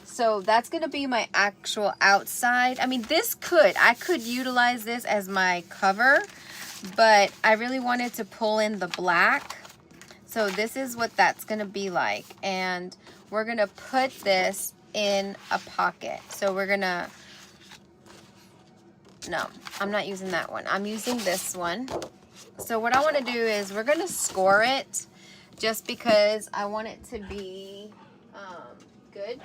So that's going to be my actual outside. I mean, I could utilize this as my cover, but I really wanted to pull in the black. So this is what that's going to be like. And we're going to put this in a pocket. So we're going to, no, I'm not using that one. I'm using this one. So what I want to do is we're going to score it just because I want it to be good.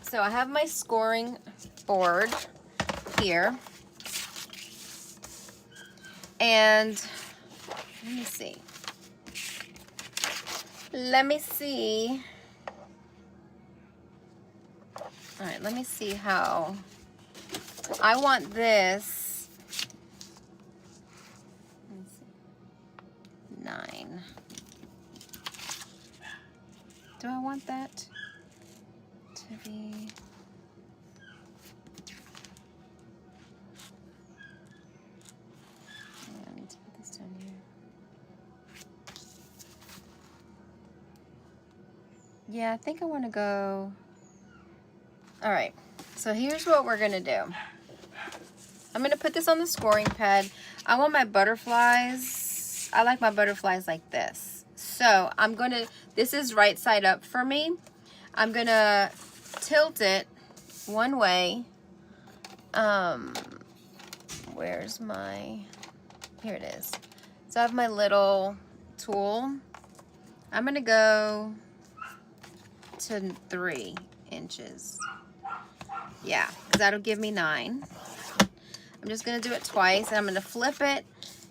So I have my scoring board here. And let me see. All right, let me see how I want this. 9. Do I want that to be? I need to put this down here. Yeah, I think I want to go. All right, so here's what we're gonna do. I'm gonna put this on the scoring pad. I want my butterflies. I like my butterflies like this. So I'm gonna, this is right side up for me. I'm gonna tilt it one way. Where's my, here it is. So I have my little tool. I'm gonna go to 3 inches. Yeah, because that'll give me 9. I'm just gonna do it twice and I'm gonna flip it.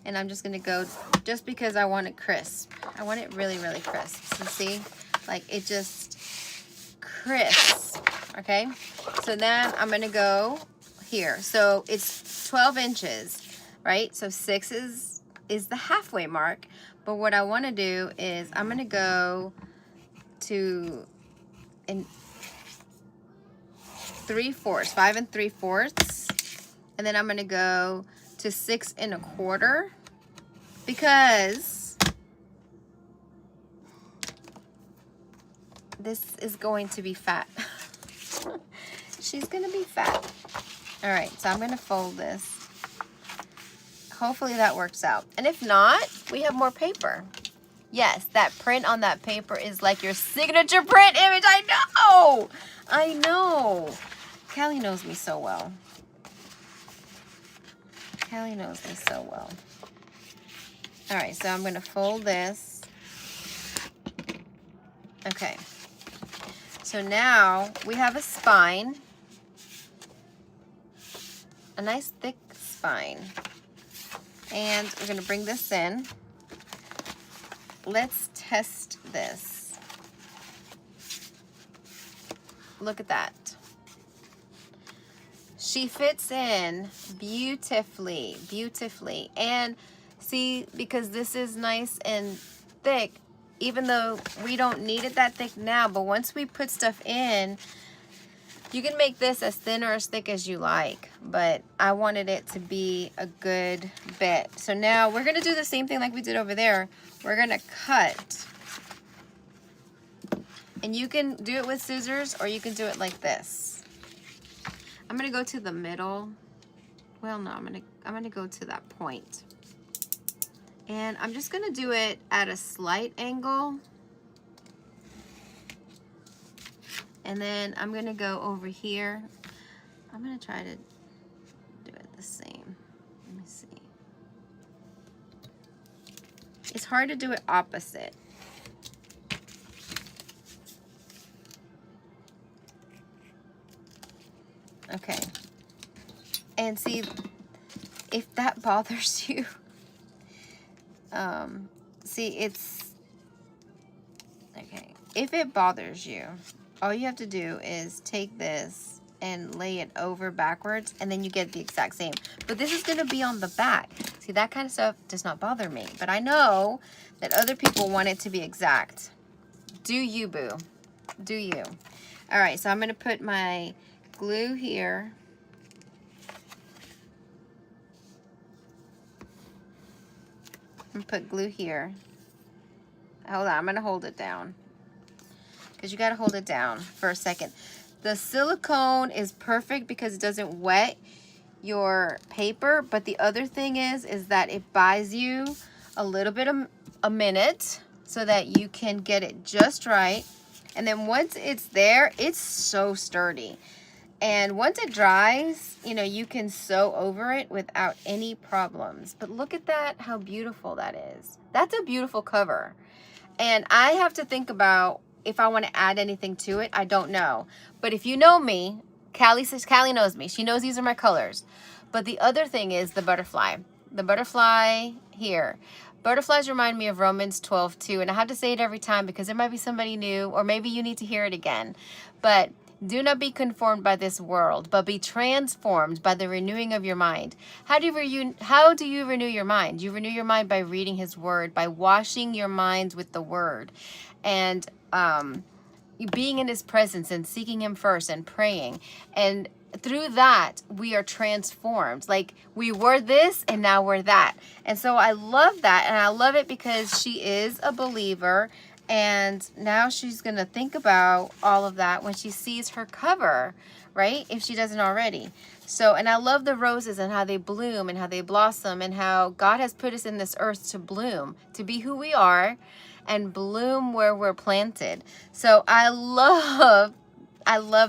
And I'm just going to go, just because I want it crisp. I want it really, really crisp. So see, like it just crisp, okay? So then I'm going to go here. So it's 12 inches, right? So 6 is the halfway mark. But what I want to do is I'm going to go to 3/4, 5 3/4. And then I'm going to go to 6 1/4 because this is going to be fat. She's going to be fat. All right, so I'm going to fold this. Hopefully that works out. And if not, we have more paper. Yes, that print on that paper is like your signature print image. I know. I know. Callie knows me so well. Callie knows me so well. All right, so I'm going to fold this. Okay. So now we have a spine. A nice thick spine. And we're going to bring this in. Let's test this. Look at that. she fits in beautifully, beautifully. And see, because this is nice and thick, even though we don't need it that thick now, but once we put stuff in, you can make this as thin or as thick as you like, but I wanted it to be a good bit. So now we're gonna do the same thing like we did over there. We're gonna cut. And you can do it with scissors or you can do it like this. I'm gonna go to the middle. Well, no, I'm gonna go to that point. And I'm just gonna do it at a slight angle. And then I'm gonna go over here. I'm gonna try to do it the same. Let me see. It's hard to do it opposite. Okay. And see, if that bothers you, see, it's, okay. If it bothers you, all you have to do is take this and lay it over backwards, and then you get the exact same. But this is gonna be on the back. See, that kind of stuff does not bother me, but I know that other people want it to be exact. Do you, boo? Do you? All right, so I'm gonna put my glue here. I'm gonna put glue here. Hold on, I'm gonna hold it down, because you gotta hold it down for a second. The silicone is perfect because it doesn't wet your paper, but the other thing is that it buys you a little bit of a minute so that you can get it just right. And then once it's there, it's so sturdy. And once it dries, you know, you can sew over it without any problems. But look at that, how beautiful that is. That's a beautiful cover. And I have to think about if I want to add anything to it. I don't know. But if you know me, Callie knows me. She knows these are my colors. But the other thing is the butterfly. The butterfly here. Butterflies remind me of Romans 12:2. And I have to say it every time because there might be somebody new, or maybe you need to hear it again. But do not be conformed by this world, but be transformed by the renewing of your mind. How do you renew your mind? You renew your mind by reading his word, by washing your minds with the word. And being in his presence and seeking him first and praying. And through that, we are transformed. Like, we were this and now we're that. And so I love that. And I love it because she is a believer. And now she's going to think about all of that when she sees her cover, right? If she doesn't already. So, and I love the roses and how they bloom and how they blossom and how God has put us in this earth to bloom, to be who we are and bloom where we're planted. So I love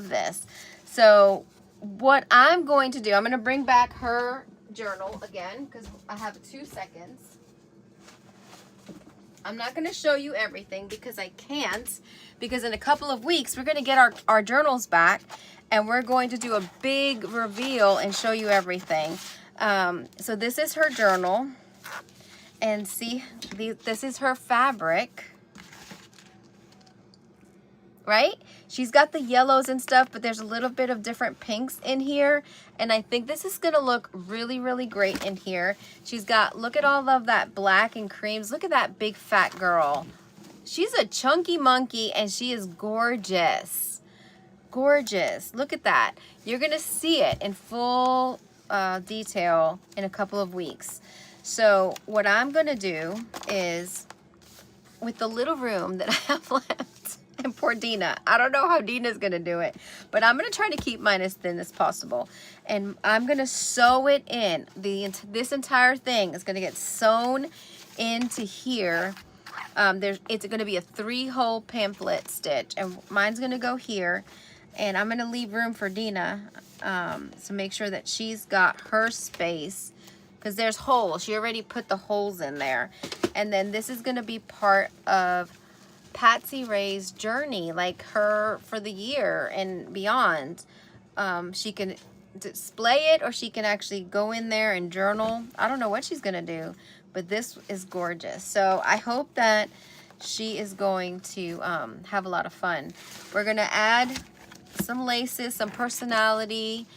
this. So what I'm going to do, I'm going to bring back her journal again because I have 2 seconds. I'm not going to show you everything because I can't, because in a couple of weeks we're going to get our journals back and we're going to do a big reveal and show you everything. So this is her journal, and see, this is her fabric, right? She's got the yellows and stuff, but there's a little bit of different pinks in here. And I think this is going to look really, really great in here. She's got, look at all of that black and creams. Look at that big fat girl. She's a chunky monkey and she is gorgeous. Gorgeous. Look at that. You're going to see it in full detail in a couple of weeks. So what I'm going to do is, with the little room that I have left, and poor Dina, I don't know how Dina's gonna do it, but I'm gonna try to keep mine as thin as possible, and I'm gonna sew it in. This entire thing is gonna get sewn into here. It's gonna be a 3-hole pamphlet stitch, and mine's gonna go here, and I'm gonna leave room for Dina, to make sure that she's got her space, because there's holes. She already put the holes in there. And then this is gonna be part of Patsy Ray's journey, like her for the year and beyond. She can display it, or she can actually go in there and journal. I don't know what she's gonna do, but this is gorgeous. So I hope that she is going to have a lot of fun. We're gonna add some laces, some personality.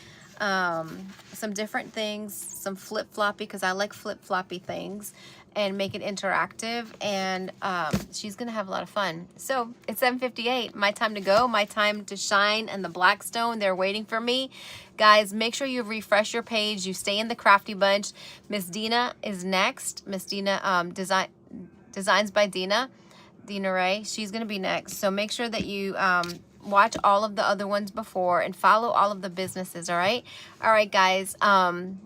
some different things, some flip-floppy, because I like flip-floppy things, and make it interactive. And she's gonna have a lot of fun. So it's 7:58, my time to go, my time to shine, and the Blackstone, they're waiting for me. Guys, make sure you refresh your page, you stay in the Crafty Bunch. Miss Dina is next. Miss Dina, Designs by Dina Ray, she's gonna be next. So make sure that you watch all of the other ones before and follow all of the businesses. All right guys. Well,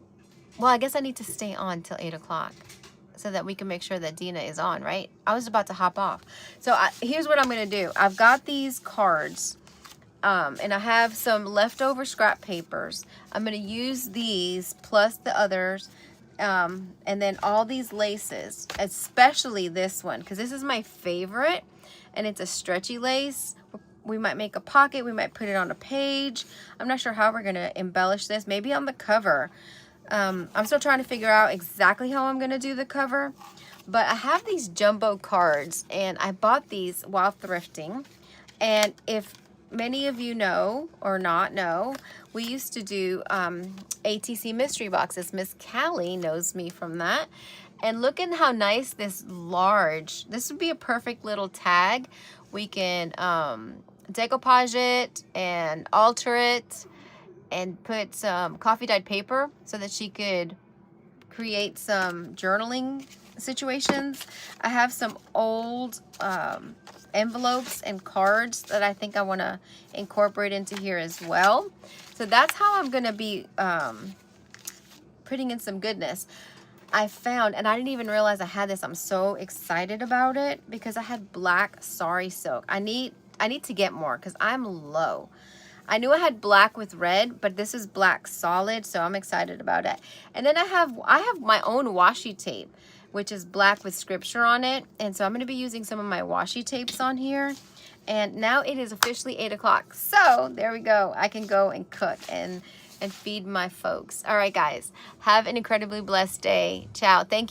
I guess I need to stay on till 8 o'clock so that we can make sure that Dina is on, right? I was about to hop off. So here's what I'm gonna do. I've got these cards, and I have some leftover scrap papers. I'm gonna use these plus the others, and then all these laces, especially this one, because this is my favorite, and it's a stretchy lace. We might make a pocket, we might put it on a page. I'm not sure how we're gonna embellish this, maybe on the cover. I'm still trying to figure out exactly how I'm gonna do the cover, but I have these jumbo cards, and I bought these while thrifting. And if many of you know or not know, we used to do ATC mystery boxes. Miss Callie knows me from that. And look at how nice this would be a perfect little tag. We can decoupage it and alter it and put some coffee dyed paper so that she could create some journaling situations. I have some old envelopes and cards that I think I want to incorporate into here as well. So that's how I'm going to be putting in some goodness. I found, and I didn't even realize I had this. I'm so excited about it because I had black sari silk. I need to get more because I'm low. I knew I had black with red, but this is black solid, so I'm excited about it. And then I have my own washi tape, which is black with scripture on it. And so I'm going to be using some of my washi tapes on here. And now it is officially 8 o'clock. So there we go. I can go and cook and feed my folks. All right, guys. Have an incredibly blessed day. Ciao. Thank you.